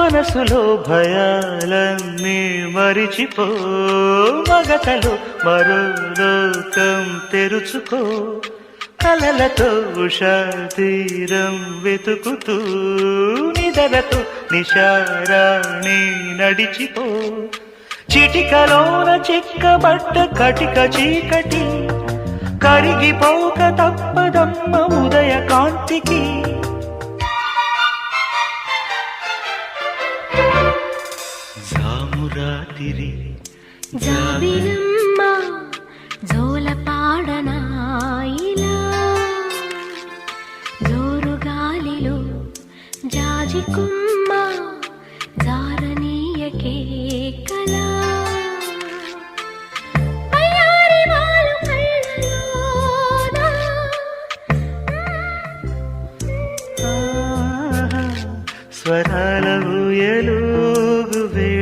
మనసులో భయాలన్నీ మరిచిపో, మగతలో మరో లోకం తెరుచుకో, కలలతో ఉషా తీరం వెతుకుతూ నిదలతో నిశారాణి నడిచిపో. చిటికలోన చిక్కబడ్డ కటిక చీకటి కరిగిపోక తప్పదమ్మ ఉదయ కాంతికి. జామురాతిరి జాబిలమ్మ జోల పాడనాయిలా, జోరు గాలిలో జాజి కుమ్మ జారనీయకే కలా, అయ్యారి వాలు కళ్ళలోనా. స్వరాల ఊయల